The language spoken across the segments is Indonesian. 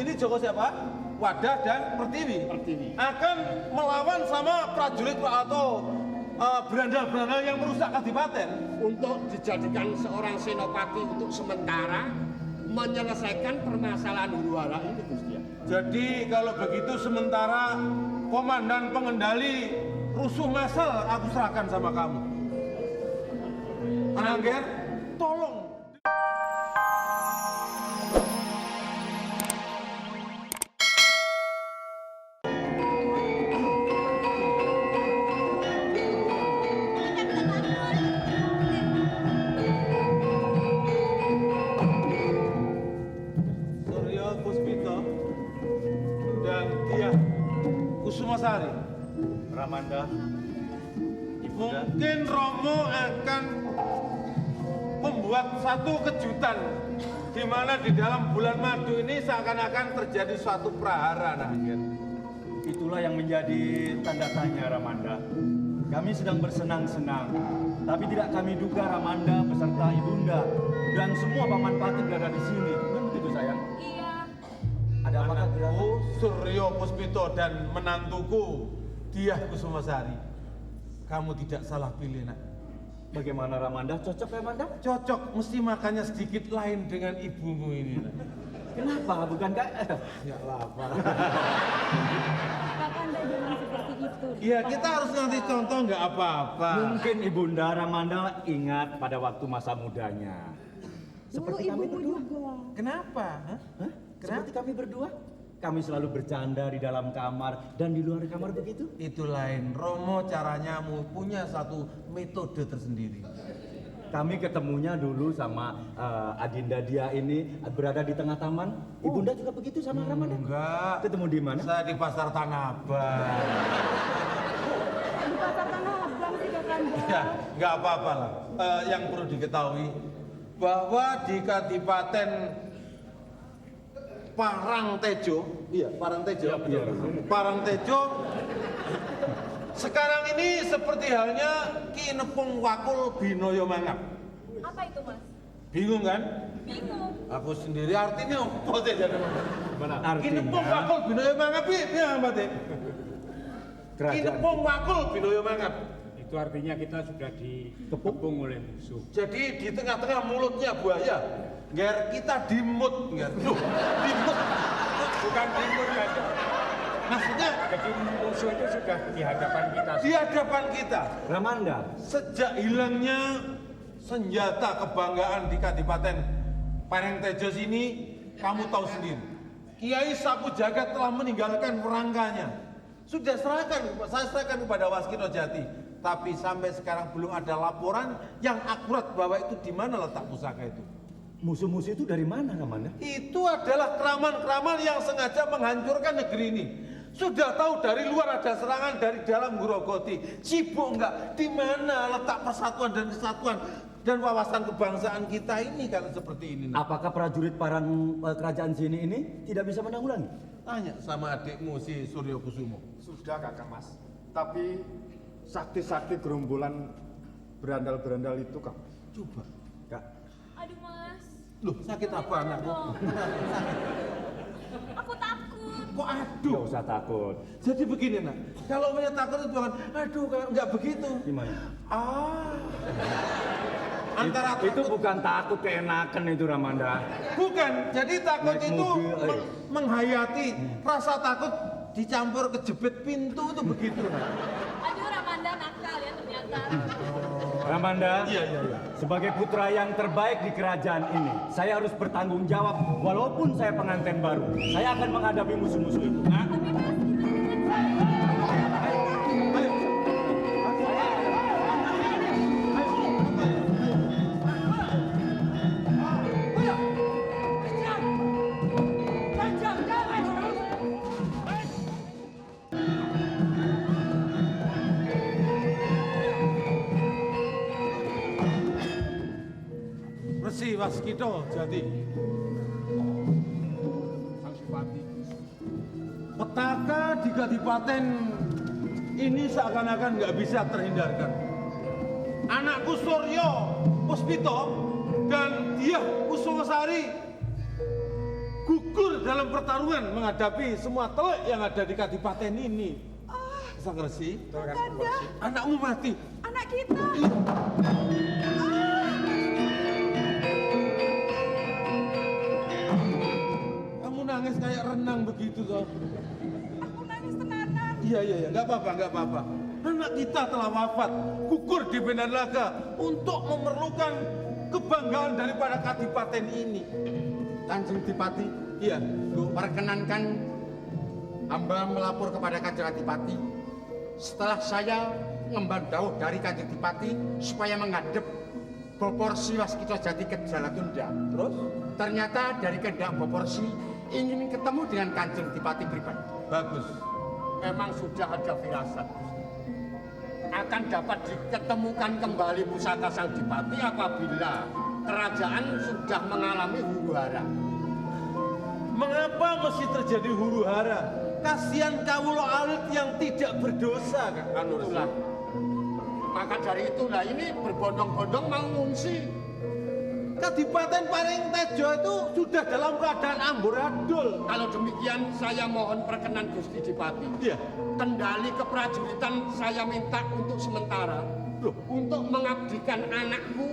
ini Joko siapa? Wadah dan Pertiwi. Akan melawan sama prajurit atau berandal-berandal yang merusak kadipaten. Untuk dijadikan seorang senopati untuk sementara menyelesaikan permasalahan huru-hara ini, Gusti. Jadi kalau begitu sementara komandan pengendali rusuh massal aku serahkan sama kamu. Anangger, tolong. Suryo Puspito dan Diah Kusumasari. Ramanda, Mungkin Romo akan membuat satu kejutan di mana di dalam bulan madu ini seakan-akan terjadi suatu prahara, Nangger. itulah yang menjadi tanda tanya Ramanda. Kami sedang bersenang-senang, tapi tidak kami duga Ramanda beserta ibunda dan semua paman patih berada di sini. Kan begitu sayang? Iya. Ada apakah Anakku Suryo Puspito dan menantuku Diah Kusumasari. Kamu tidak salah pilih, nak. Bagaimana Ramanda? Cocok Ramanda? Cocok, mesti makannya sedikit lain dengan ibumu ini, nak. Kenapa? Bukankah? Ya lapar. Kakanda jangan seperti itu. Iya, kita harus ngasih contoh nggak apa-apa. Mungkin ibunda Ramanda ingat pada waktu masa mudanya. Seperti kami berdua. Kenapa? Hah? Hah? Kenapa? Seperti kami berdua? Kami selalu bercanda di dalam kamar dan di luar kamar begitu? Itu lain. Romo caranya punya satu metode tersendiri. Kami ketemunya dulu sama Adinda dia ini berada di tengah taman. Ibunda juga begitu sama Ramanda? Enggak. Ketemu di mana? Saya di pasar Tanah Abang. Di pasar Tanah Abang sih Kakanda. Ya, nggak apa-apa lah. Yang perlu diketahui bahwa di Kadipaten Parangtejo, iya Parangtejo, Iya, betul. Parangtejo. Sekarang ini seperti halnya Ki Nepung Wakul Binoyo Mangap. Apa itu, Mas? Bingung kan? Bingung. Aku sendiri artinya apa sih jadi? Mana? Ki Nepung Wakul Binoyo Mangap piye amat ya? Ki Nepung Wakul Binoyo Mangap. Itu artinya kita sudah dikepung oleh musuh. Jadi di tengah-tengah mulutnya buaya, Ger, kita dimut, Ger. Loh, dimut. Bukan timur saja. Maksudnya Jadi musuh itu sudah di hadapan kita. di hadapan kita. Ramanda. Sejak hilangnya senjata kebanggaan di Kadipaten Parangtejo ini, kamu tahu sendiri. Kiai Sapu Jagat telah meninggalkan perangkanya. Sudah saya serahkan kepada Waskito Jati. Tapi sampai sekarang belum ada laporan yang akurat bahwa itu di mana letak pusaka itu. Musuh-musuh itu dari mana Ramanda? Itu adalah keraman-keraman yang sengaja menghancurkan negeri ini. Sudah tahu dari luar ada serangan dari dalam Grogoti. Sibuk enggak? Di mana letak persatuan dan kesatuan dan wawasan kebangsaan kita ini kalau seperti ini? Apakah prajurit parang kerajaan sini ini tidak bisa menanggulangi? Tanya sama adikmu si Suryo Kusumo. Sudah Kakang Mas, tapi sakti-sakti gerombolan berandal-berandal itu Kang. Coba. Kak, Aduh, Mas. Loh, sakit apa anakku? Aku takut. Kok nggak aduh? usah takut. Jadi begini, nak. Kalau punya takut itu kan, aduh, nggak begitu. Gimana? Ah. Antara Itu takut, bukan takut keenakan itu Ramanda. bukan. Jadi takut Naik itu mobil, menghayati rasa takut dicampur kejepit pintu itu begitu, nak. Aduh, Ramanda nakal ya ternyata. Ramanda, Iya. sebagai putra yang terbaik di kerajaan ini, saya harus bertanggung jawab walaupun saya pengantin baru. Saya akan menghadapi musuh-musuh itu. Nah, Tapi Mas, gimana saya? Resi Waskito Jati. Petaka di Kadipaten ini seakan-akan nggak bisa terhindarkan. Anakku Suryo Puspito dan dia Kusumasari gugur dalam pertarungan menghadapi semua telek yang ada di Kadipaten ini. Sang Resi, Kakanda, anakmu mati. anak kita. Kamu nangis kayak renang begitu toh. Aku nangis tenanan. Iya, nggak apa-apa. Anak kita telah wafat, gugur di Medan Laga untuk memerlukan kebanggaan daripada Kadipaten ini. Kanjeng Dipati, Iya, perkenankan hamba melapor kepada Kanjeng Adipati. Setelah saya ngemban dawuh dari Kanjeng Dipati supaya menghadap Boporsi Waskita Jati ke Jalatunda. terus Ternyata dari kehendak Boporsi ingin ketemu dengan Kanjeng Dipati pribadi. bagus. Memang sudah ada firasat. Akan dapat diketemukan kembali pusaka Sang Dipati apabila kerajaan sudah mengalami huru-hara. Mengapa mesti terjadi huru-hara? Kasihan kawula alit yang tidak berdosa, Anu Resi. Itulah. Maka dari itulah ini berbondong-bondong mau ngungsi. Kadipaten Paringtejo itu sudah dalam keadaan amburadul. Kalau demikian saya mohon perkenan Gusti Dipati. Iya. Kendali keprajuritan saya minta untuk sementara. Loh, Untuk mengabdikan anakku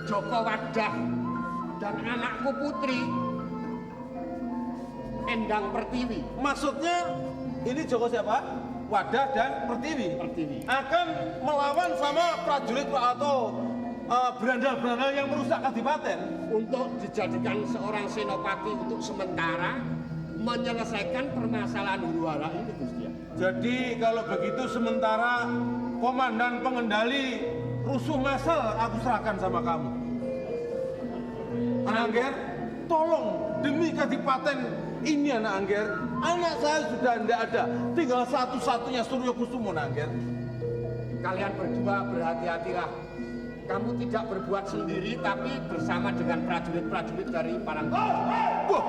Joko Wadah dan anakku Putri Endang Pertiwi. maksudnya ini Joko siapa? Wadah dan Pertiwi. Pertiwi. Akan melawan sama prajurit atau berandal-berandal yang merusak Kadipaten. Untuk dijadikan seorang senopati untuk sementara menyelesaikan permasalahan huru-hara ini, Gusti. Jadi kalau begitu sementara komandan pengendali rusuh massal aku serahkan sama kamu. Anak Angger, tolong demi Kadipaten ini Anak Angger. Anak saya sudah tidak ada, tinggal satu-satunya Suryo Kusumo Anak Angger. Kalian berdua berhati-hatilah. Kamu tidak berbuat sendiri, tapi bersama dengan prajurit-prajurit dari Parangtejo. Wah,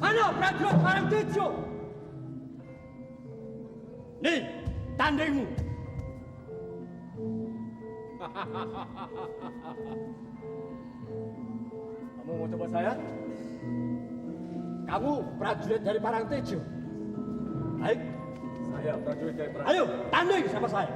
Ayo, prajurit Parangtejo. Nih, tandingmu. Kamu mau coba saya? Kamu prajurit dari Parangtejo. Baik, saya prajurit dari Parangtejo. Ayo, tanding sama saya.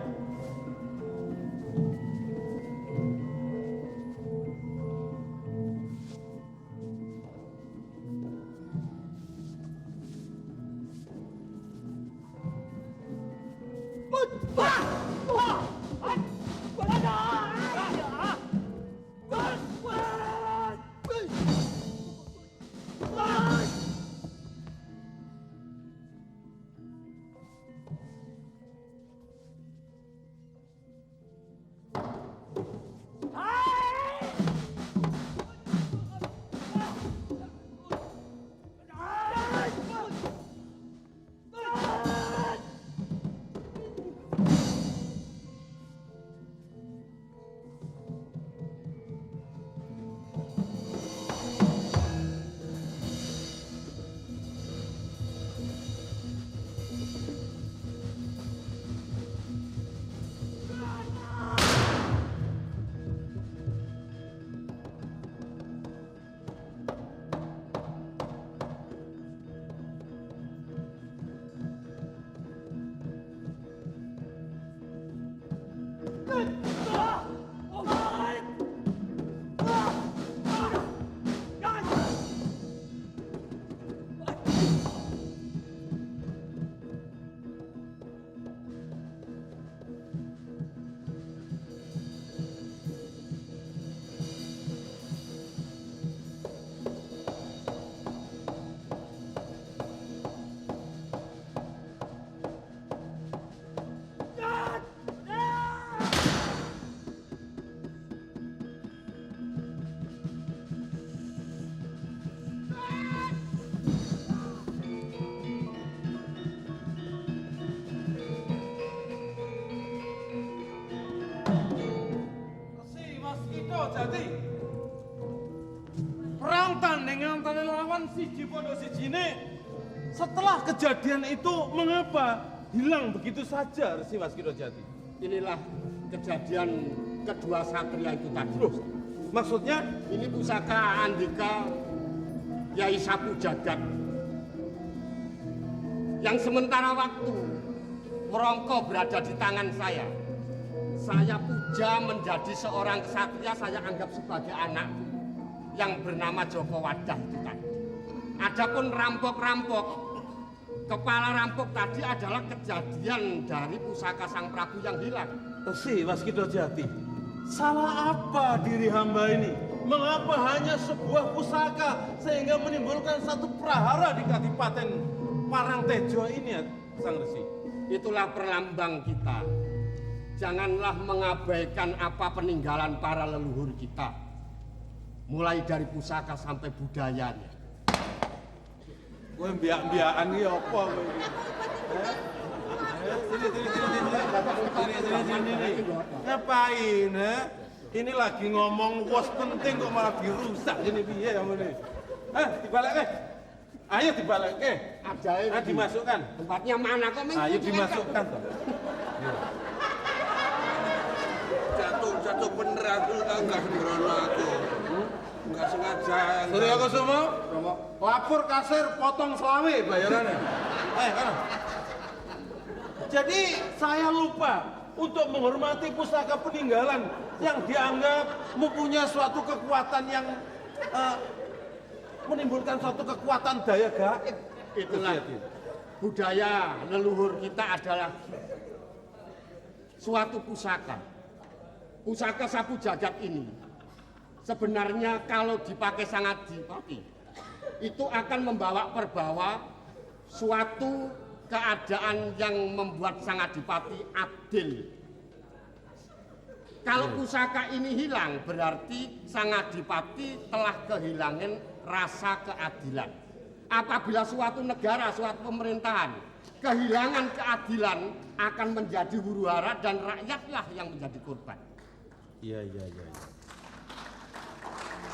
Jati. Perang tanding antara lawan siji padha sijine Setelah kejadian itu mengapa hilang begitu saja Resi Waskito Jati? Inilah kejadian kedua satria itu tadi. Loh, maksudnya? Ini pusaka Andika Yai Sapu Jagat yang sementara waktu Werangka berada di tangan saya puja menjadi seorang kesatria, saya anggap sebagai anakku yang bernama Joko Wadah itu tadi. Adapun rampok-rampok, kepala rampok tadi adalah kejadian dari pusaka Sang Prabu yang hilang. Resi Waskito Jati, salah apa diri hamba ini? Mengapa hanya sebuah pusaka sehingga menimbulkan satu prahara di Kadipaten Parangtejo ini ya, Sang Resi? Itulah perlambang kita. Janganlah mengabaikan apa peninggalan para leluhur kita. Mulai dari pusaka sampai budayanya. Kowe mbiak-mbiakan iki apa kowe iki? Sini. Ngapain, Ini lagi ngomong wos penting kok malah dirusak ini piye kamu ini? Dibalik. Ayo dibalik. Ajaib. Dimasukkan. Tempatnya mana kok? Ayo dimasukkan toh. Jatuh bener aku enggak sembrono aku. Enggak sengaja. Surya Kusumo, lapor kasir potong selawe bayarannya. Kan. Jadi saya lupa untuk menghormati pusaka peninggalan yang dianggap mempunyai suatu kekuatan yang menimbulkan suatu kekuatan daya gaib. Itulah budaya leluhur kita adalah suatu pusaka. Pusaka Sapu Jagat ini sebenarnya kalau dipakai sangat dipakai itu akan perbawa suatu keadaan yang membuat Sang Adipati adil. Kalau pusaka ini hilang berarti Sang Adipati telah kehilangan rasa keadilan. Apabila suatu negara, suatu pemerintahan kehilangan keadilan akan menjadi huru-hara dan rakyatlah yang menjadi korban. Iya.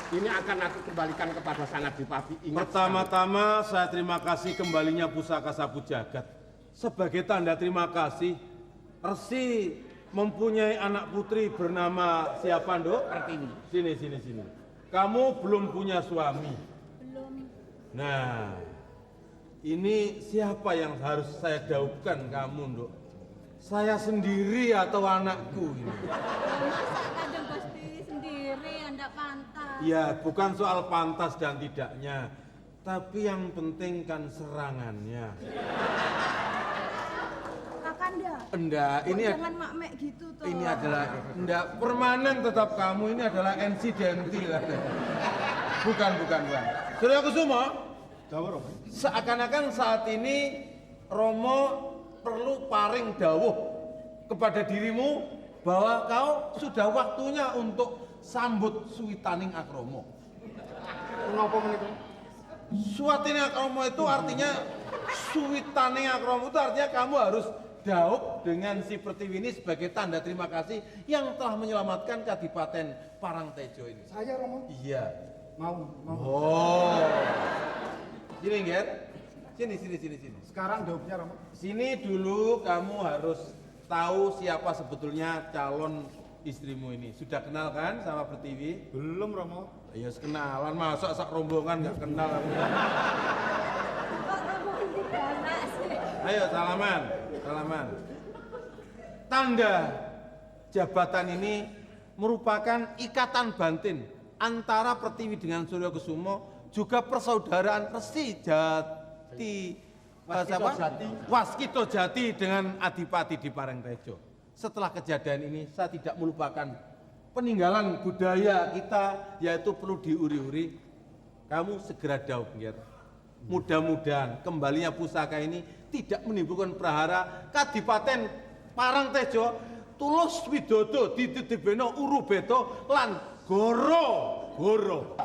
Ini akan aku kembalikan kepada Sang Adipati. Pertama-tama saya terima kasih kembalinya pusaka Sapu Jagat. Sebagai tanda terima kasih, Resi mempunyai anak putri bernama siapa, Nduk? Kartini. Sini. Kamu belum punya suami. Belum. Nah, ini siapa yang harus saya dauhkan kamu, Nduk? Saya sendiri atau anakku ini? Masa Kanjeng Gusti sendiri Anda pantas. Ya, bukan soal pantas dan tidaknya, tapi yang penting kan serangannya. Kakanda. Enggak, ini jangan makmek gitu toh. ini adalah enggak permanen tetap kamu, ini adalah insidental. Bukan. Surya Kusumo, seakan-akan saat ini Romo perlu paring dawuh kepada dirimu bahwa kau sudah waktunya untuk sambut suwitaning akromo. Kenapa menikah? Suwitaning akromo itu artinya suwitaning akromo itu artinya kamu harus daup dengan si Pertiwi ini sebagai tanda terima kasih yang telah menyelamatkan Kadipaten Parangtejo ini. Saya Romo Iya. mau. Oh. Sini, Ger. Sini. Sekarang jawabnya Romo. Sini dulu kamu harus tahu siapa sebetulnya calon istrimu ini. Sudah kenal kan sama Pertiwi? Belum Romo. Ya kenalan, masa sak rombongan nggak kenal kamu. Kok kamu ini galak sih? Ayo salaman. Tanda jabatan ini merupakan ikatan batin antara Pertiwi dengan Surya Kusumo, juga persaudaraan Resi Jati Waskito Jati dengan Adipati di Parangtejo. Setelah kejadian ini saya tidak melupakan peninggalan budaya kita, yaitu perlu diuri-uri. Kamu segera daup, Nger. Mudah-mudahan kembalinya pusaka ini tidak menimbulkan prahara Kadipaten Parangtejo tulus widodo dititibeno urubeto lan goro.